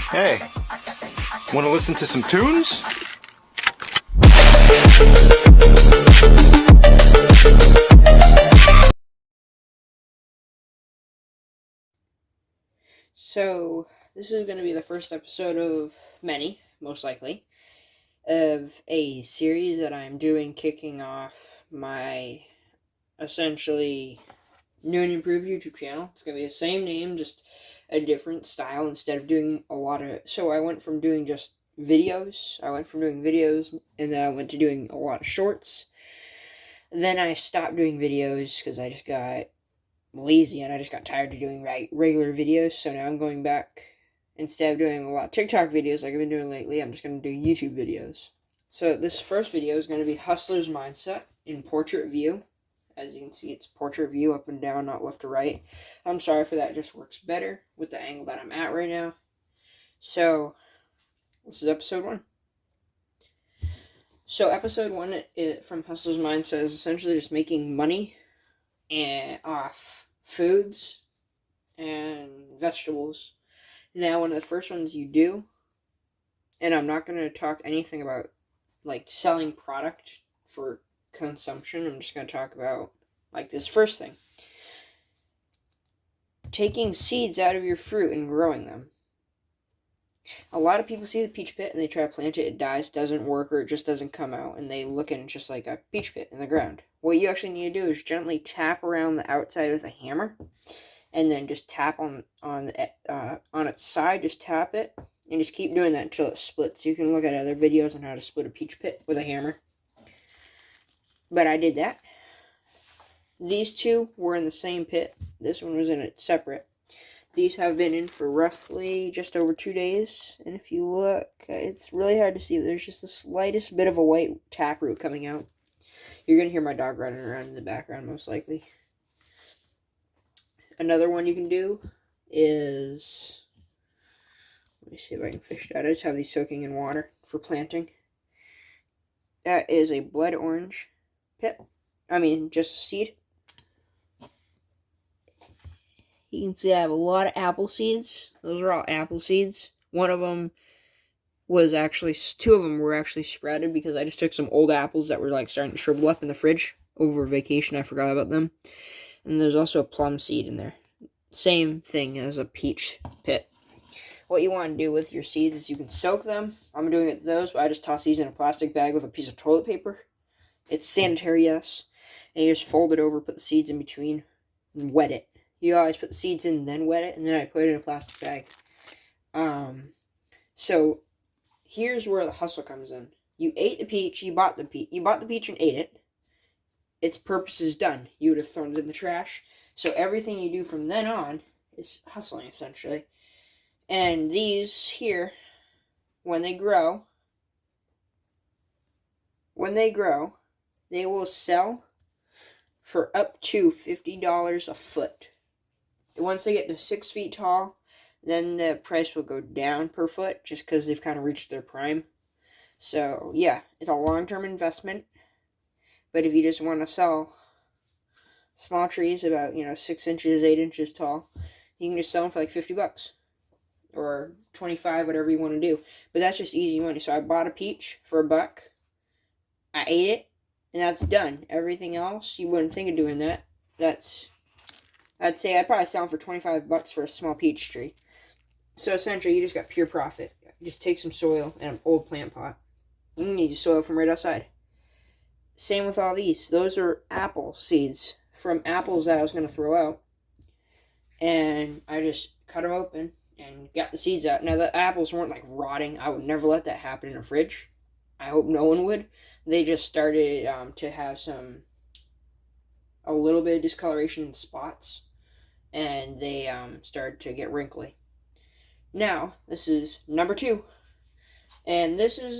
Hey, want to listen to some tunes? So, this is going to be the first episode of many, most likely, of a series that I'm doing kicking off my essentially new and improved YouTube channel. It's going to be the same name, just a different style instead of doing a lot of... So I went from doing just videos, and then I went to doing a lot of shorts. Then I stopped doing videos because I just got lazy and I just got tired of doing regular videos. So now I'm going back, instead of doing a lot of TikTok videos like I've been doing lately, I'm just going to do YouTube videos. So this first video is going to be Hustler's Mindset in portrait view. As you can see, it's portrait view, up and down, not left to right. I'm sorry for that, it just works better with the angle that I'm at right now. So this is episode 1. So episode 1 from Hustler's Mindset is essentially just making money off foods and vegetables. Now, one of the first ones you do, and I'm not going to talk anything about like selling product for consumption. I'm just going to talk about like this first thing. Taking seeds out of your fruit and growing them. A lot of people see the peach pit and they try to plant it, it dies, doesn't work, or it just doesn't come out, and they look at it just like a peach pit in the ground. What you actually need to do is gently tap around the outside with a hammer, and then just tap on its side, just tap it, and just keep doing that until it splits. You can look at other videos on how to split a peach pit with a hammer. But I did that. These two were in the same pit. This one was in it separate. These have been in for roughly just over 2 days. And if you look, it's really hard to see. There's just the slightest bit of a white taproot coming out. You're going to hear my dog running around in the background, most likely. Another one you can do is... Let me see if I can fish it out. I just have these soaking in water for planting. That is a blood orange pit. Just seed. You can see I have a lot of apple seeds. Those are all apple seeds. One of them was actually... 2 of them were actually sprouted because I just took some old apples that were like starting to shrivel up in the fridge. Over vacation, I forgot about them. And there's also a plum seed in there. Same thing as a peach pit. What you want to do with your seeds is you can soak them. I'm doing it with those, but I just toss these in a plastic bag with a piece of toilet paper. It's sanitary, yes. And you just fold it over, put the seeds in between, and wet it. You always put the seeds in, then wet it, and then I put it in a plastic bag. So here's where the hustle comes in. You ate the peach, you bought the peach and ate it. Its purpose is done. You would have thrown it in the trash. So everything you do from then on is hustling, essentially. And these here, when they grow, they will sell for up to $50 a foot. Once they get to 6 feet tall, then the price will go down per foot, just because they've kind of reached their prime. So, yeah, it's a long-term investment. But if you just want to sell small trees about, 6 inches, 8 inches tall, you can just sell them for like $50. Or 25, whatever you want to do. But that's just easy money. So I bought a peach for $1. I ate it, and that's done. Everything else, you wouldn't think of doing that. I'd say I'd probably sell them for $25 for a small peach tree. So essentially, you just got pure profit. Just take some soil and an old plant pot. You can use soil from right outside. Same with all these. Those are apple seeds from apples that I was going to throw out. And I just cut them open and got the seeds out. Now, the apples weren't like rotting. I would never let that happen in a fridge. I hope no one would. They just started to have a little bit of discoloration in spots. And they started to get wrinkly. Now, this is number 2. And this is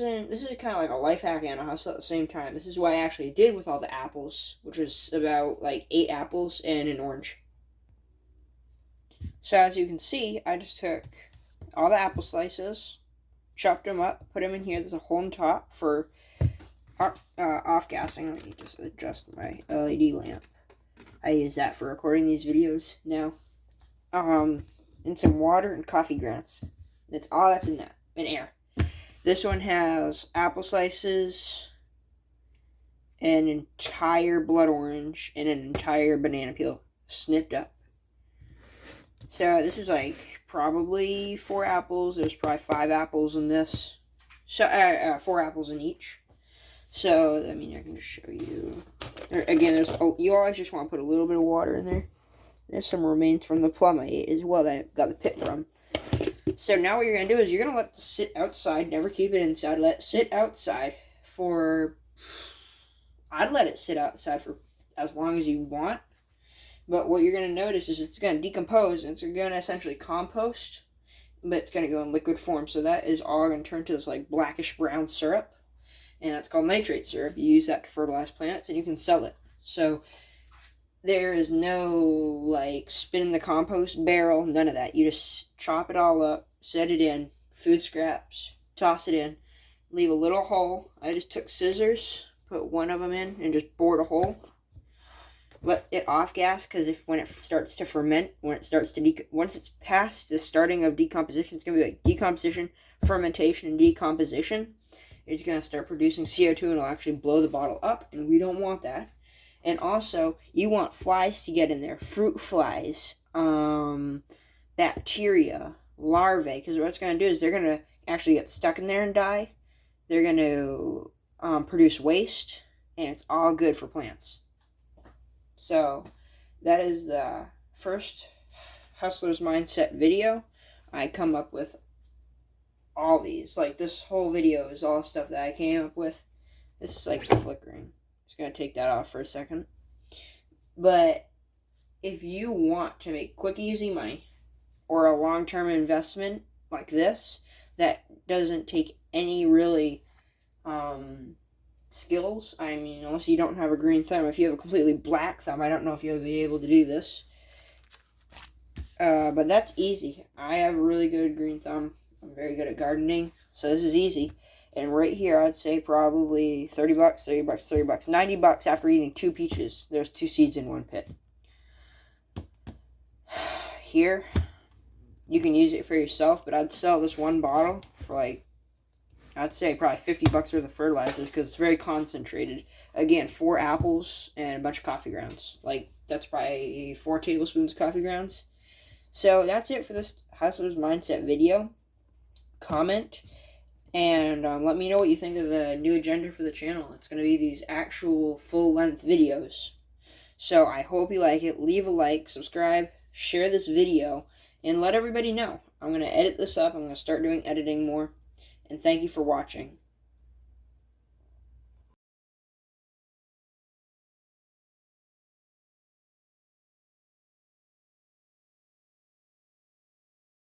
kind of like a life hack and a hustle at the same time. This is what I actually did with all the apples, which was about like 8 apples and an orange. So as you can see, I just took all the apple slices, chopped them up, put them in here. There's a hole in top for off-gassing. Let me just adjust my LED lamp. I use that for recording these videos now. And some water and coffee grounds. That's all that's in that, in air. This one has apple slices, an entire blood orange, and an entire banana peel snipped up. So this is like probably 4 apples. There's probably 5 apples in this. So 4 apples in each. So I mean, I can just show you. Again, you always just want to put a little bit of water in there. There's some remains from the plum I ate as well that I got the pit from. So now what you're going to do is you're going to let it sit outside. Never keep it inside. Let it sit outside for... I'd let it sit outside for as long as you want. But what you're going to notice is it's going to decompose. And it's going to essentially compost. But it's going to go in liquid form. So that is all going to turn to this like blackish brown syrup. And that's called nitrate syrup. You use that to fertilize plants and you can sell it. So there is no like spin in the compost barrel, none of that. You just chop it all up, set it in, food scraps, toss it in, leave a little hole. I just took scissors, put one of them in, and just bored a hole. Let it off gas, because when it starts to ferment, once it's past the starting of decomposition, it's going to be like decomposition, fermentation, and decomposition. It's going to start producing CO2 and it'll actually blow the bottle up, and we don't want that. And also, you want flies to get in there, fruit flies, bacteria, larvae, because what it's going to do is they're going to actually get stuck in there and die. They're going to produce waste, and it's all good for plants. So, that is the first Hustler's Mindset video. I come up with all these. Like, this whole video is all stuff that I came up with. This is like flickering. Just going to take that off for a second. But if you want to make quick, easy money or a long-term investment like this that doesn't take any really skills, I mean, unless you don't have a green thumb. If you have a completely black thumb, I don't know if you'll be able to do this. But that's easy. I have a really good green thumb. I'm very good at gardening, so this is easy. And right here, I'd say probably $30, $30, $30, $90 after eating 2 peaches. There's 2 seeds in 1 pit. Here, you can use it for yourself, but I'd sell this 1 bottle for like, I'd say probably $50 worth of fertilizers because it's very concentrated. Again, 4 apples and a bunch of coffee grounds. Like, that's probably 4 tablespoons of coffee grounds. So that's it for this Hustler's Mindset video. Comment. And let me know what you think of the new agenda for the channel. It's going to be these actual full-length videos. So I hope you like it. Leave a like, subscribe, share this video, and let everybody know. I'm going to edit this up. I'm going to start doing editing more. And thank you for watching.